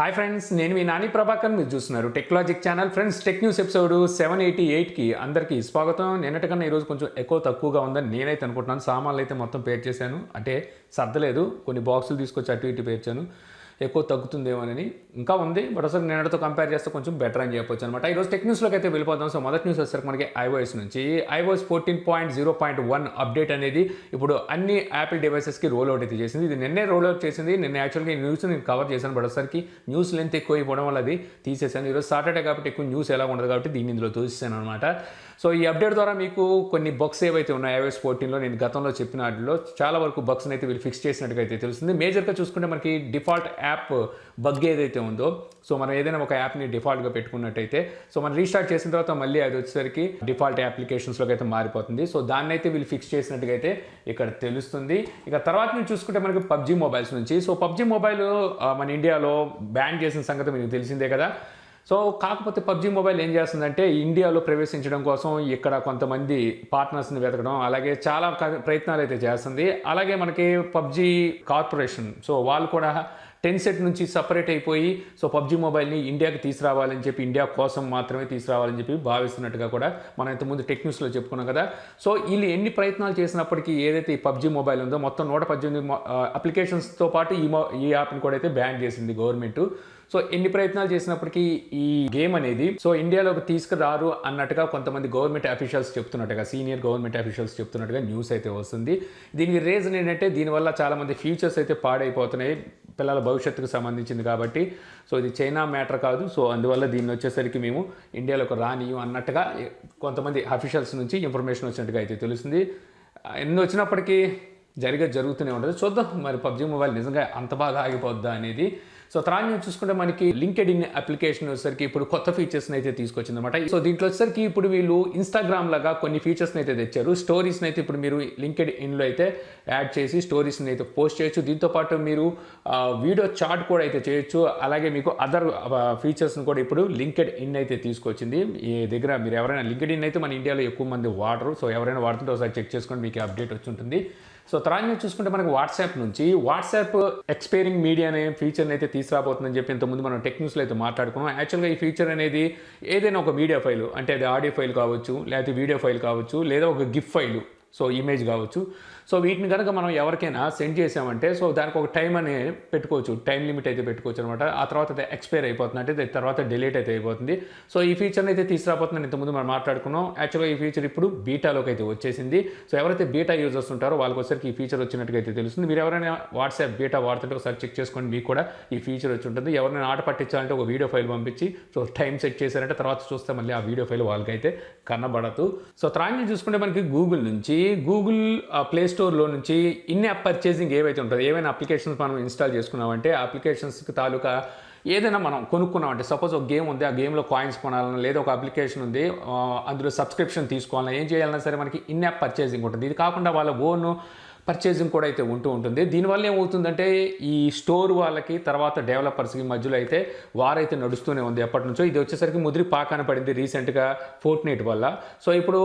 Hi friends, నేను మీ నాని ప్రభాకర్. మీరు చూస్తున్నారు Techlogic channel. Friends, tech news episode 788కి అందరికీ స్వాగతం. నిన్నటికన్నా ఈరోజు కొంచెం ఎక్కువ తక్కువగా ఉందని నేనైతే అనుకుంటున్నాను. సామాన్లు అయితే మొత్తం పేర్ చేశాను, అంటే సర్దలేదు, కొన్ని బాక్సులు తీసుకొచ్చి అటు ఇటు పేర్చాను. ఎక్కువ తగ్గుతుందేమోనని ఇంకా ఉంది, బట్ అసలు నిన్నటితో కంపేర్ చేస్తే కొంచెం బెటర్ అని చెప్పొచ్చు అనమాట. ఈరోజు టెక్ న్యూస్లోకి అయితే వెళ్ళిపోతాం. సో మొదటి న్యూస్ వచ్చేసరికి మనకి iOS నుంచి iOS 14.0.1 అప్డేట్ అనేది ఇప్పుడు అన్ని యాపిల్ డివైసెస్కి రోల్ అవుట్ అయితే చేసింది. ఇది నిన్నే రోల్ అవుట్ చేసింది. నిన్న యాక్చువల్గా ఈ న్యూస్ నేను కవర్ చేశాను, బట్ ఒకసారికి న్యూస్ లెంత్ ఎక్కువ అయిపోవడం వల్ల అది తీసేసాను. ఈరోజు సాటర్డే కాబట్టి ఎక్కువ న్యూస్ ఎలా ఉండదు కాబట్టి దీన్ని ఇందులో చూసాను అనమాట. సో ఈ అప్డేట్ ద్వారా మీకు కొన్ని బగ్స్ ఏవైతే ఉన్నాయి iOS 14లో, నేను గతంలో చెప్పిన వాటిలో చాలా వరకు బగ్స్ని అయితే వీళ్ళు ఫిక్స్ చేసినట్టుగా అయితే తెలుస్తుంది. మేజర్గా చూసుకుంటే మనకి డిఫాల్ట్ యాప్ బగ్ ఏదైతే ఉందో, సో మనం ఏదైనా ఒక యాప్ని డిఫాల్ట్గా పెట్టుకున్నట్టయితే, సో మనం రీస్టార్ట్ చేసిన తర్వాత మళ్ళీ అది వచ్చేసరికి డిఫాల్ట్ అప్లికేషన్స్లోకి అయితే మారిపోతుంది. సో దాన్ని అయితే వీళ్ళు ఫిక్స్ చేసినట్టుగా అయితే ఇక్కడ తెలుస్తుంది. ఇక తర్వాత నుంచి చూసుకుంటే మనకి పబ్జీ మొబైల్స్ నుంచి, సో పబ్జీ మొబైల్ మన ఇండియాలో బ్యాన్ చేసిన సంగతి మీకు తెలిసిందే కదా. సో కాకపోతే పబ్జీ మొబైల్ ఏం చేస్తుందంటే ఇండియాలో ప్రవేశించడం కోసం ఇక్కడ కొంతమంది పార్ట్నర్స్ని వెతకడం, అలాగే చాలా ప్రయత్నాలు అయితే చేస్తుంది. అలాగే మనకి పబ్జీ కార్పొరేషన్, సో వాళ్ళు కూడా టెన్సెట్ నుంచి సపరేట్ అయిపోయి సో పబ్జీ మొబైల్ని ఇండియాకి తీసుకురావాలని చెప్పి, ఇండియా కోసం మాత్రమే తీసుకురావాలని చెప్పి భావిస్తున్నట్టుగా కూడా మనం ఇంతకుముందు టెక్ న్యూస్లో చెప్పుకున్నాం కదా. సో వీళ్ళు ఎన్ని ప్రయత్నాలు చేసినప్పటికీ ఏదైతే ఈ పబ్జీ మొబైల్ ఉందో మొత్తం 118 అప్లికేషన్స్తో పాటు ఈ యాప్ని కూడా అయితే బ్యాన్ చేసింది గవర్నమెంట్. సో ఎన్ని ప్రయత్నాలు చేసినప్పటికీ ఈ గేమ్ అనేది సో ఇండియాలోకి తీసుకురారు అన్నట్టుగా కొంతమంది గవర్నమెంట్ అఫీషియల్స్ చెప్తున్నట్టుగా, సీనియర్ గవర్నమెంట్ అఫీషియల్స్ చెప్తున్నట్టుగా న్యూస్ అయితే వస్తుంది. దీనికి రీజన్ ఏంటంటే దీనివల్ల చాలామంది ఫ్యూచర్స్ అయితే పాడైపోతున్నాయి, పిల్లల భవిష్యత్తుకు సంబంధించింది కాబట్టి. సో ఇది చైనా మ్యాటర్ కాదు, సో అందువల్ల దీన్ని వచ్చేసరికి మేము ఇండియాలోకి రానియం అన్నట్టుగా కొంతమంది అఫీషియల్స్ నుంచి ఇన్ఫర్మేషన్ వచ్చినట్టుగా అయితే తెలుస్తుంది. ఎన్ని వచ్చినప్పటికీ జరుగుతూనే ఉంటుంది. చూద్దాం మరి పబ్జీ మొబైల్ నిజంగా అంత బాగా ఆగిపోద్దా అనేది. సో తర్వాత చూసుకుంటే మనకి లింక్డ్ ఇన్ అప్లికేషన్ వచ్చేసరికి ఇప్పుడు కొత్త ఫీచర్స్ని అయితే తీసుకొచ్చింది అనమాట. సో దీంట్లో వచ్చేసరికి ఇప్పుడు వీళ్ళు ఇన్స్టాగ్రామ్ లాగా కొన్ని ఫీచర్స్ని అయితే తెచ్చారు. స్టోరీస్ని అయితే ఇప్పుడు మీరు లింక్డ్ ఇన్లో అయితే యాడ్ చేసి స్టోరీస్ని అయితే పోస్ట్ చేయొచ్చు. దీంతోపాటు మీరు వీడియో చాట్ కూడా అయితే చేయొచ్చు. అలాగే మీకు అదర్ ఫీచర్స్ని కూడా ఇప్పుడు లింక్డ్ ఇన్ అయితే తీసుకొచ్చింది. ఈ దగ్గర మీరు ఎవరైనా లింక్డ్ ఇన్ అయితే మన ఇండియాలో ఎక్కువ మంది వాడరు, సో ఎవరైనా వాడుతుంటే ఒకసారి చెక్ చేసుకొని మీకు అప్డేట్ వచ్చి ఉంటుంది. సో తర్వాత చూసుకుంటే మనకి వాట్సాప్ నుంచి వాట్సాప్ ఎక్స్పైరింగ్ మీడియా అనే ఫీచర్ని అయితే తీసుకురాబోతుందని చెప్పి ఇంతకుముందు మనం టెక్ న్యూస్లో అయితే మాట్లాడుకున్నాం. యాక్చువల్గా ఈ ఫీచర్ అనేది ఏదైనా ఒక మీడియా ఫైల్, అంటే అది ఆడియో ఫైల్ కావచ్చు, లేకపోతే వీడియో ఫైల్ కావచ్చు, లేదా ఒక గిఫ్ ఫైల్, సో ఇమేజ్ కావచ్చు. సో వీటిని కనుక మనం ఎవరికైనా సెండ్ చేసామంటే సో దానికి ఒక టైం అని పెట్టుకోవచ్చు, టైం లిమిట్ అయితే పెట్టుకోవచ్చు అనమాట. ఆ తర్వాత అది ఎక్స్పైర్ అయిపోతుంది, అంటే తర్వాత డిలీట్ అయితే అయిపోతుంది. సో ఈ ఫీచర్ని అయితే తీసుకురాబోతుందని ఇంతకుముందు మనం మాట్లాడుకున్నాం. యాక్చువల్గా ఈ ఫీచర్ ఇప్పుడు బీటాలోకి అయితే వచ్చేసింది. సో ఎవరైతే బీటా యూజర్స్ ఉంటారో వాళ్ళకి వచ్చరికి ఈ ఫీచర్ వచ్చినట్టుగా అయితే తెలుస్తుంది. మీరు ఎవరైనా వాట్సాప్ బీటా వాడుతుంటే ఒకసారి చెక్ చేసుకోండి, మీకు కూడా ఈ ఫీచర్ వచ్చి ఉంటుంది. ఎవరైనా ఆట పట్టించాలంటే ఒక వీడియో ఫైల్ పంపించి సో టైం సెట్ చేశారంటే తర్వాత చూస్తే మళ్ళీ ఆ వీడియో ఫైల్ వాళ్ళకైతే కనబడదు. సో తర్వాత చూసుకుంటే మనకి గూగుల్ నుంచి, గూగుల్ ప్లే స్టోర్లో నుంచి ఇన్ యాప్ పర్చేసింగ్ ఏవైతే ఉంటుందో, ఏవైనా అప్లికేషన్స్ మనం ఇన్స్టాల్ చేసుకున్నామంటే ఆ అప్లికేషన్స్కి తాలూకా ఏదైనా మనం కొనుక్కున్నామంటే, సపోజ్ ఒక గేమ్ ఉంది, ఆ గేమ్లో కాయిన్స్ కొనాలన్నా, లేదా ఒక అప్లికేషన్ ఉంది అందులో సబ్స్క్రిప్షన్ తీసుకోవాలన్నా, ఏం చేయాలన్నా సరే మనకి ఇన్ యాప్ పర్చేసింగ్ ఉంటుంది. ఇది కాకుండా వాళ్ళ ఓన్ పర్చేసింగ్ కూడా అయితే ఉంటూ ఉంటుంది. దీనివల్ల ఏమవుతుందంటే ఈ స్టోర్ వాళ్ళకి తర్వాత డెవలపర్స్కి మధ్యలో అయితే వారైతే నడుస్తూనే ఉంది ఎప్పటి నుంచో. ఇది వచ్చేసరికి ముదిరి పాకాన పడింది రీసెంట్గా ఫోర్ట్నైట్ వల్ల. సో ఇప్పుడు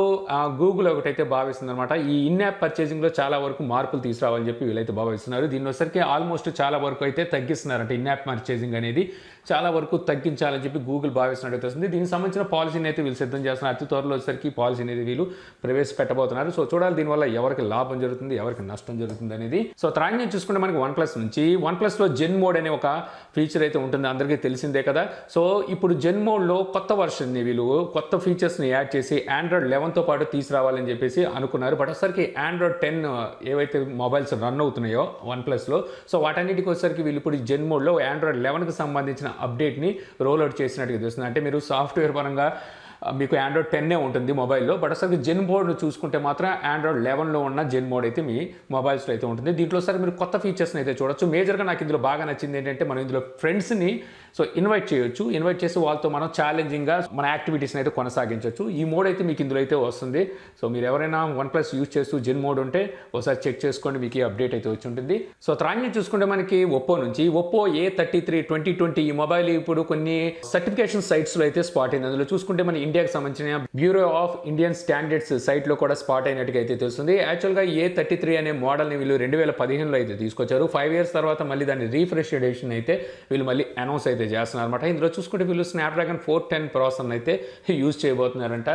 గూగుల్ ఒకటైతే భావిస్తుంది అనమాట, ఈ ఇన్ యాప్ పర్చేసింగ్లో చాలా వరకు మార్పులు తీసుకురావాలని చెప్పి వీళ్ళైతే భావిస్తున్నారు. దీని వచ్చేసరికి ఆల్మోస్ట్ చాలా వరకు అయితే తగ్గిస్తున్నారంటే ఇన్ యాప్ పర్చేసింగ్ అనేది చాలా వరకు తగ్గించాలని చెప్పి గూగుల్ భావిస్తున్నట్టు వస్తుంది. దీనికి సంబంధించిన పాలసీని అయితే వీళ్ళు సిద్ధం చేస్తున్నారు. అతి త్వరలో వచ్చేసరికి పాలసీ అనేది వీళ్ళు ప్రవేశపెట్టబోతున్నారు. సో చూడాలి దీనివల్ల ఎవరికి లాభం జరుగుతుంది, ఎవరికి నష్టం జరుగుతుంది అనేది. సో తర్వాత చూసుకుంటే మనకి OnePlus నుంచి, OnePlusలో జెన్ మోడ్ అనే ఒక ఫీచర్ అయితే ఉంటుంది, అందరికీ తెలిసిందే కదా. సో ఇప్పుడు జెన్ మోడ్లో కొత్త వర్షన్ని వీళ్ళు కొత్త ఫీచర్స్ని యాడ్ చేసి Android 11తో పాటు తీసుకురావాలని చెప్పేసి అనుకున్నారు. బట్ ఒకసారికి Android 10 ఏవైతే మొబైల్స్ రన్ అవుతున్నాయో OnePlusలో, సో వాటన్నిటికి వచ్చేసరికి వీళ్ళు ఇప్పుడు జెన్ మోడ్లో Android 11కి సంబంధించిన అప్డేట్ని రోల్ అవుట్ చేసినట్టుగా తెలుస్తుంది. అంటే మీరు సాఫ్ట్వేర్ పరంగా మీకు Android 10 ఉంటుంది మొబైల్లో, బట్ అసలు జెన్ మోడ్ చూసుకుంటే మాత్రం Android 11లో ఉన్న జెన్ మోడ్ అయితే మీ మొబైల్స్లో అయితే ఉంటుంది. దీంట్లో సరే మీరు కొత్త ఫీచర్స్ని అయితే చూడొచ్చు. మేజర్గా నాకు ఇందులో బాగా నచ్చింది ఏంటంటే మనం ఇందులో ఫ్రెండ్స్ని సో ఇన్వైట్ చేయొచ్చు. ఇన్వైట్ చేసి వాళ్ళతో మనం ఛాలెంజింగ్గా మన యాక్టివిటీస్ని అయితే కొనసాగించవచ్చు. ఈ మోడ్ అయితే మీకు ఇందులో అయితే వస్తుంది. సో మీరు ఎవరైనా OnePlus యూజ్ చేస్తూ జెన్ మోడ్ ఉంటే ఒకసారి చెక్ చేసుకోండి, మీకు ఈ అప్డేట్ అయితే వచ్చి ఉంటుంది. సో తర్వాత చూసుకుంటే మనకి ఒప్పో నుంచి ఒప్పో A33 2020 ఈ మొబైల్ ఇప్పుడు కొన్ని సర్టిఫికేషన్ సైట్స్లో అయితే స్పాట్ అయింది. అందులో చూసుకుంటే మన ఇండియా ఇండియాకి సంబంధించిన బ్యూరో ఆఫ్ ఇండియన్ స్టాండర్డ్స్ సైట్లో కూడా స్పాట్ అయినట్టుగా అయితే తెలుస్తుంది. యాక్చువల్గా A33 అనే మోడల్ని వీళ్ళు 2015లో అయితే తీసుకొచ్చారు. 5 years తర్వాత మళ్ళీ దాన్ని రీఫ్రెష్ ఎడిషన్ అయితే వీళ్ళు మళ్ళీ అనౌన్స్ అయితే చేస్తున్నారు అనమాట. ఇందులో చూసుకుంటే వీళ్ళు స్నాప్డ్రాగన్ 410 ప్రాసెసర్ని అయితే యూజ్ చేయబోతున్నారంట.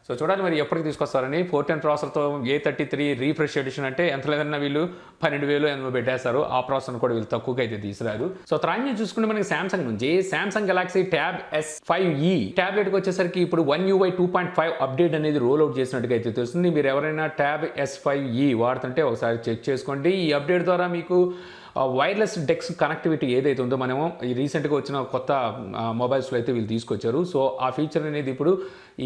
సో చూడాలి మరి ఎప్పటికి తీసుకొస్తారని. 410 ప్రాసెసర్తో A33 రీఫ్రెష్ ఎడిషన్ అంటే ఎంత లేదన్నా వీళ్ళు 12,000 ఎన్నో పెట్టేస్తారు. ఆ ప్రాసెసర్ కూడా వీళ్ళు తక్కువగా అయితే తీసుకురారు. సో త్రాన్ని చూసుకుంటే మనకి సామ్సంగ్ నుంచి సామ్సంగ్ గెలాక్సీ ట్యాబ్ S5e ట్యాబ్లెట్కి వచ్చేసరికి ఇప్పుడు One UI 2.5 అప్డేట్ అనేది రోల్ అవుట్ చేసినట్టుగా అయితే తెలుస్తుంది. మీరు ఎవరైనా ట్యాబ్ S5e వాడుతుంటే ఒకసారి చెక్ చేసుకోండి. ఈ అప్డేట్ ద్వారా మీకు వైర్లెస్ డెక్స్ కనెక్టివిటీ ఏదైతే ఉందో మనము ఈ రీసెంట్గా వచ్చిన కొత్త మొబైల్స్లో అయితే వీళ్ళు తీసుకొచ్చారు. సో ఆ ఫీచర్ అనేది ఇప్పుడు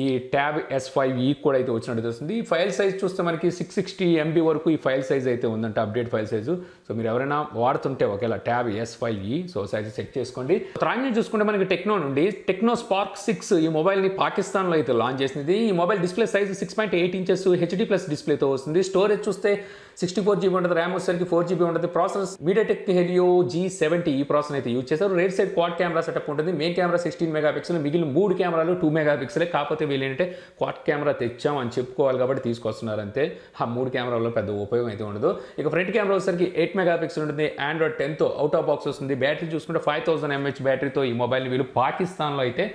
ఈ ట్యాబ్ S5e కూడా అయితే వచ్చినట్టు తెలుస్తుంది. ఈ ఫైల్ సైజ్ చూస్తే మనకి 660 MB వరకు ఈ ఫైల్ సైజ్ అయితే ఉందంట, అప్డేట్ ఫైల్ సైజు. సో మీరు ఎవరైనా వాడుతుంటే ఒకేలా tab S5e so size check చేసుకోండి. త్రాన్ని చూసుకుంటే మనకి టెక్నో నుండి టెక్నో స్పార్క్ 6 ఈ మొబైల్ని పాకిస్తాన్లో అయితే లాంచ్ చేసింది. ఈ mobile display size 6.8 inches HD+ డిస్ప్లేతో వస్తుంది. స్టోరేజ్ చూస్తే 64GB ఉంటుంది, ర్యామ్ వచ్చేసరికి 4GB ఉంటుంది. ప్రాసెసర్ మీడియాటెక్ హెలియో G70 ఈ ప్రాసెసర్ అయితే యూజ్ చేశారు. Right side quad camera setup ఉంటుంది. మెయిన్ కెమెరా 16 MP, మిగిలిన 3 కెమెరాలు 2 MP. కాకపోతే వీళ్ళు ఏంటంటే క్వాడ్ కెమెరా తెచ్చాం అని చెప్పుకోవాలి కాబట్టి తీసుకొస్తున్నారు అంతే. ఆ 3 కెమెరాల్లో పెద్ద ఉపయోగం అయితే ఉండదు. ఇక ఫ్రంట్ కెమెరా వచ్చేసరికి 8 MP ఉంటుంది. Android 10తో అవుట్ ఆఫ్ బాక్స్ వస్తుంది. బ్యాటరీ చూసుకుంటే 5000 mAh బ్యాటరీతో ఈ మొబైల్ని వీళ్ళు పాకిస్తాన్లో అయితే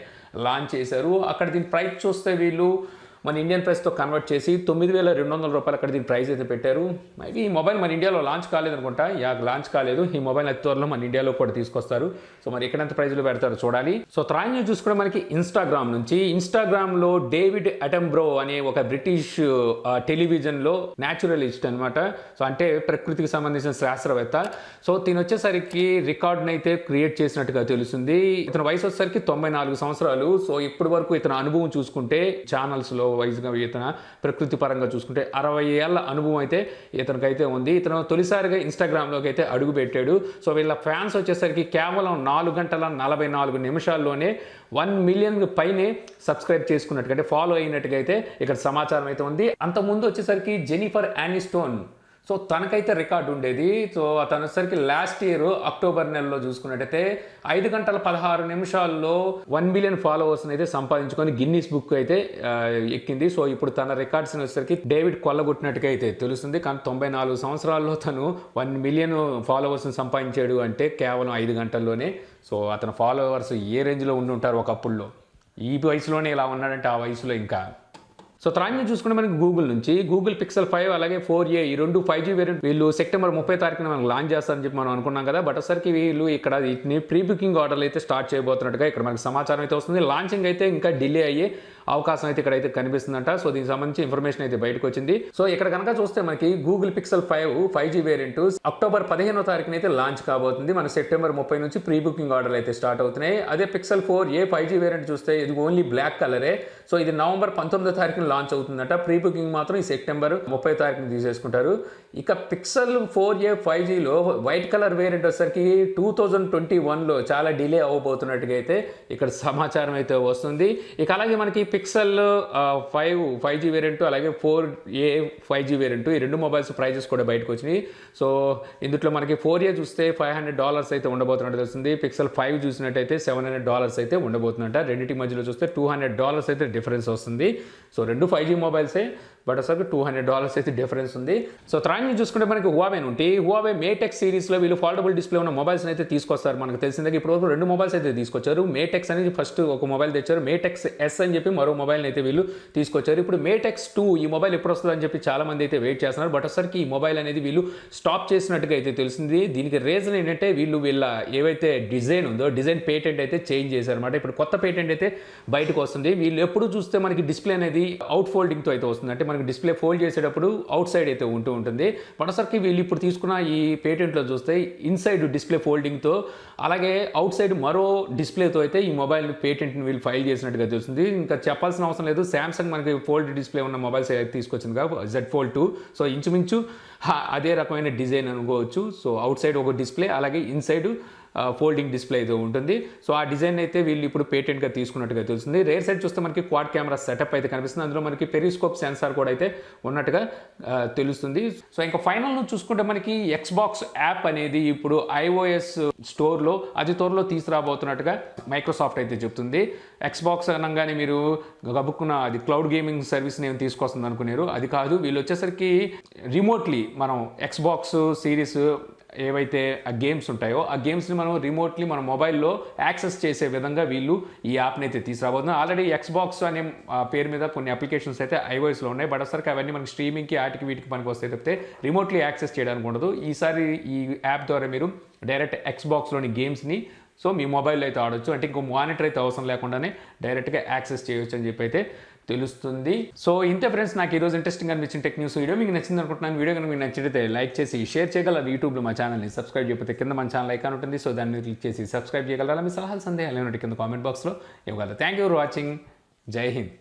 లాంచ్ చేశారు. అక్కడ దీని ప్రైస్ చూస్తే వీళ్ళు మన ఇండియన్ ప్రైస్తో కన్వర్ట్ చేసి $9,200 అక్కడ దీని ప్రైస్ అయితే పెట్టారు. మేబీ ఈ మొబైల్ మన ఇండియాలో లాంచ్ కాలేదనుకుంటా. లాంచ్ కాలేదు. ఈ మొబైల్ అతి త్వరలో మన ఇండియాలో కూడా తీసుకొస్తారు. సో మరి ఎక్కడంత ప్రైజ్లో పెడతారో చూడాలి. సో త్రాయి న్యూస్ చూసుకుంటే మనకి ఇన్స్టాగ్రామ్ నుంచి ఇన్స్టాగ్రామ్లో డేవిడ్ అటెంబ్రో అనే ఒక బ్రిటిష్ టెలివిజన్లో న్యాచురలిస్ట్ అనమాట. సో అంటే ప్రకృతికి సంబంధించిన శాస్త్రవేత్త. సో దీని వచ్చేసరికి రికార్డ్ని అయితే క్రియేట్ చేసినట్టుగా తెలుస్తుంది. ఇతని వయసు వచ్చేసరికి 94 సంవత్సరాలు. సో ఇప్పటి వరకు ఇతని అనుభవం చూసుకుంటే ఛానల్స్లో వైజ్గా ఇతను ప్రకృతి పరంగా చూసుకుంటే 60 ఏళ్ల అనుభవం అయితే ఇతనికైతే ఉంది. ఇతను తొలిసారిగా ఇన్స్టాగ్రామ్లోకి అయితే అడుగు పెట్టాడు. సో వీళ్ళ ఫ్యాన్స్ వచ్చేసరికి కేవలం 4 గంటల 44 నిమిషాల్లోనే 1 మిలియన్ పైనే సబ్స్క్రైబ్ చేసుకున్నట్టుగా అంటే ఫాలో అయినట్టుగా అయితే ఇక్కడ సమాచారం అయితే ఉంది. అంతకుముందు వచ్చేసరికి జెనిఫర్ యానిస్టోన్ సో తనకైతే రికార్డు ఉండేది. సో తను వచ్చేసరికి లాస్ట్ ఇయర్ అక్టోబర్ నెలలో చూసుకున్నట్టయితే 5 గంటల 16 నిమిషాల్లో 1 మిలియన్ ఫాలోవర్స్ని అయితే సంపాదించుకొని గిన్నీస్ బుక్ అయితే ఎక్కింది. సో ఇప్పుడు తన రికార్డ్స్ని వచ్చేసరికి డేవిడ్ కొల్లగొట్టినట్టుగా అయితే తెలుస్తుంది. కానీ 94 సంవత్సరాల్లో తను 1 మిలియన్ ఫాలోవర్స్ని సంపాదించాడు అంటే కేవలం 5 గంటల్లోనే. సో అతని ఫాలోవర్స్ ఏ రేంజ్లో ఉండి ఉంటారు ఒకప్పుడులో. ఈ వయసులోనే ఇలా ఉన్నాడంటే ఆ వయసులో ఇంకా. సో త్రాన్ని చూసుకుంటే మనకి గూగుల్ నుంచి గూగుల్ పిక్సెల్ 5 అలాగే 4a ఈ రెండు 5G వేరియంట్ వీళ్ళు సెప్టెంబర్ 30 తారీఖున మనకు లాంచ్ చేస్తారని చెప్పి మనం అనుకున్నాం కదా. బట్ ఒకసారికి వీళ్ళు ఇక్కడ వీటిని ప్రీ బుకింగ్ ఆర్డర్లు అయితే స్టార్ట్ చేయబోతున్నట్టుగా ఇక్కడ మనకి సమాచారం అయితే వస్తుంది. లాంచింగ్ అయితే ఇంకా డిలే అయ్యే అవకాశం అయితే ఇక్కడైతే కనిపిస్తుందంట. సో దీనికి సంబంధించి ఇన్ఫర్మేషన్ అయితే బయటకు వచ్చింది. సో ఇక్కడ కనుక చూస్తే మనకి గూగుల్ పిక్సెల్ 5 వేరియంట్ అక్టోబర్ 15వ తారీఖున అయితే లాంచ్ కాబోతుంది. మన సెప్టెంబర్ 30 నుంచి ప్రీ బుకింగ్ ఆర్డర్లు అయితే స్టార్ట్ అవుతున్నాయి. అదే పిక్సెల్ 4a 5G వేరియంట్ చూస్తే ఇది ఓన్లీ బ్లాక్ కలరే. సో ఇది నవంబర్ 19వ తారీఖున లాంచ్ అవుతుందట. ప్రీ బుకింగ్ మాత్రం ఈ సెప్టెంబర్ 30 తారీఖున తీసేసుకుంటారు. ఇక పిక్సెల్ 4a 5Gలో వైట్ కలర్ వేరియంట్ వచ్చేసరికి 2021లో చాలా డిలే అవ్వబోతున్నట్టుగా అయితే ఇక్కడ సమాచారం అయితే వస్తుంది. ఇక అలాగే మనకి పిక్సెల్ 5G వేరియంట్ అలాగే 4a 5G వేరియంట్ ఈ రెండు మొబైల్స్ ప్రైజెస్ కూడా బయటకు వచ్చినాయి. సో ఇందులో మనకి 4a చూస్తే $500 అయితే ఉండబోతున్నట్టు తెలుస్తుంది. పిక్సెల్ 5 చూసినట్టయితే $700 అయితే ఉండబోతున్నట్ట. రెండింటి మధ్యలో చూస్తే $200 అయితే డిఫరెన్స్ వస్తుంది. సో రెండు 5G మొబైల్సే బట్ అసలు $200 అయితే డిఫరెన్స్ ఉంది. సో త్రాన్ని చూసుకుంటే మనకి Huawei నుండి Huawei మేటెక్స్ సిరీస్లో వీళ్ళు ఫోల్డబుల్ డిస్ప్లే ఉన్న మొబైల్స్ని అయితే తీసుకొస్తారు. మనకు తెలిసిందే ఇప్పటివరకు 2 మొబైల్స్ అయితే తీసుకొచ్చారు. మేటెక్స్ అనేది ఫస్ట్ ఒక మొబైల్ తెచ్చారు. మేటెక్స్ S అని చెప్పి మరో మొబైల్ని అయితే వీళ్ళు తీసుకొచ్చారు. ఇప్పుడు మేటెక్స్ 2 ఈ మొబైల్ ఎప్పుడు వస్తుందని చెప్పి చాలా మంది అయితే వెయిట్ చేస్తున్నారు. బట్ అసలుకి ఈ మొబైల్ అనేది వీళ్ళు స్టాప్ చేసినట్టుగా అయితే తెలిసింది. దీనికి రీజన్ ఏంటంటే వీళ్ళ ఏవైతే డిజైన్ ఉందో డిజైన్ పేటెంట్ అయితే చేంజ్ చేశారన్నమాట. ఇప్పుడు కొత్త పేటెంట్ అయితే బయటకు వస్తుంది. వీళ్ళు ఎప్పుడు చూస్తే మనకి డిస్ప్లే అనేది అవుట్ ఫోల్డింగ్తో అయితే వస్తుంది. అంటే మనకి డిస్ప్లే ఫోల్డ్ చేసేటప్పుడు అవుట్ సైడ్ అయితే ఉంటుంది. మరోసారికి వీళ్ళు ఇప్పుడు తీసుకున్న ఈ పేటెంట్లో చూస్తే ఇన్సైడ్ డిస్ప్లే ఫోల్డింగ్తో అలాగే అవుట్ సైడ్ మరో డిస్ప్లేతో అయితే ఈ మొబైల్ పేటెంట్ని వీళ్ళు ఫైల్ చేసినట్టుగా తెలుస్తుంది. ఇంకా చెప్పాల్సిన అవసరం లేదు. శాంసంగ్ మనకి ఫోల్డ్ డిస్ప్లే ఉన్న మొబైల్స్ అయితే తీసుకొచ్చింది కదా Z Fold 2. సో ఇంచుమించు అదే రకమైన డిజైన్ అనుకోవచ్చు. సో అవుట్ సైడ్ ఒక డిస్ప్లే అలాగే ఇన్సైడ్ ఫోల్డింగ్ డిస్ప్లే అయితే ఉంటుంది. సో ఆ డిజైన్ అయితే వీళ్ళు ఇప్పుడు పేటెంట్గా తీసుకున్నట్టుగా తెలుస్తుంది. రేర్ సైడ్ చూస్తే మనకి క్వాడ్ కెమెరా సెటప్ అయితే కనిపిస్తుంది. అందులో మనకి పెరిస్కోప్ సెన్సార్ కూడా అయితే ఉన్నట్టుగా తెలుస్తుంది. సో ఇంకా ఫైనల్ చూసుకుంటే మనకి ఎక్స్బాక్స్ యాప్ అనేది ఇప్పుడు iOS స్టోర్లో అతి త్వరలో తీసుకురాబోతున్నట్టుగా మైక్రోసాఫ్ట్ అయితే చెప్తుంది. ఎక్స్బాక్స్ అనగానే మీరు గబుక్కున్న అది క్లౌడ్ గేమింగ్ సర్వీస్ నేను తీసుకొస్తుంది అనుకున్నారు. అది కాదు, వీళ్ళు వచ్చేసరికి రిమోట్లీ మనం ఎక్స్బాక్స్ సిరీస్ ఏవైతే ఆ గేమ్స్ ఉంటాయో ఆ గేమ్స్ని మనం రిమోట్లీ మన మొబైల్లో యాక్సెస్ చేసే విధంగా వీళ్ళు ఈ యాప్ని అయితే తీసుకురాబోతున్నారు. ఆల్రెడీ ఎక్స్బాక్స్ అనే పేరు మీద కొన్ని అప్లికేషన్స్ అయితే iOSలో ఉన్నాయి. బట్ అసలు అవన్నీ మనకి స్ట్రీమింగ్కి ఆటికి వీటికి పనికి వస్తాయి తప్పితే రిమోట్లీ యాక్సెస్ చేయడానికి ఉండదు. ఈసారి ఈ యాప్ ద్వారా మీరు డైరెక్ట్ ఎక్స్బాక్స్లోని గేమ్స్ని సో మీ మొబైల్లో అయితే ఆడొచ్చు. అంటే ఇంకో మానిటర్ అయితే అవసరం లేకుండానే డైరెక్ట్గా యాక్సెస్ చేయొచ్చు అని చెప్పి అయితే తెలుస్తుంది. సో ఇంతే ఫ్రెండ్స్, నాకు ఈరోజు ఇంట్రెస్టింగ్ అనిపించిన టెక్ న్యూస్ వీడియో మీకు నచ్చింది అనుకుంటున్నాను. వీడియో కనుక మీకు నచ్చితే లైక్ చేసి షేర్ చేయగలరు. యూట్యూబ్లో మా ఛానల్ని సబ్స్క్రైబ్ చేయకపోతే కింద మన ఛానల్ ఐకాన్ ఉంటుంది. సో దాన్ని క్లిక్ చేసి సబ్స్క్రైబ్ చేయగలరా. మీ సలహాలు సందేహాలు ఏమిటి కింద కామెంట్ బాక్స్లో ఇవ్వగలరు. Thank you for watching. జై హింద్.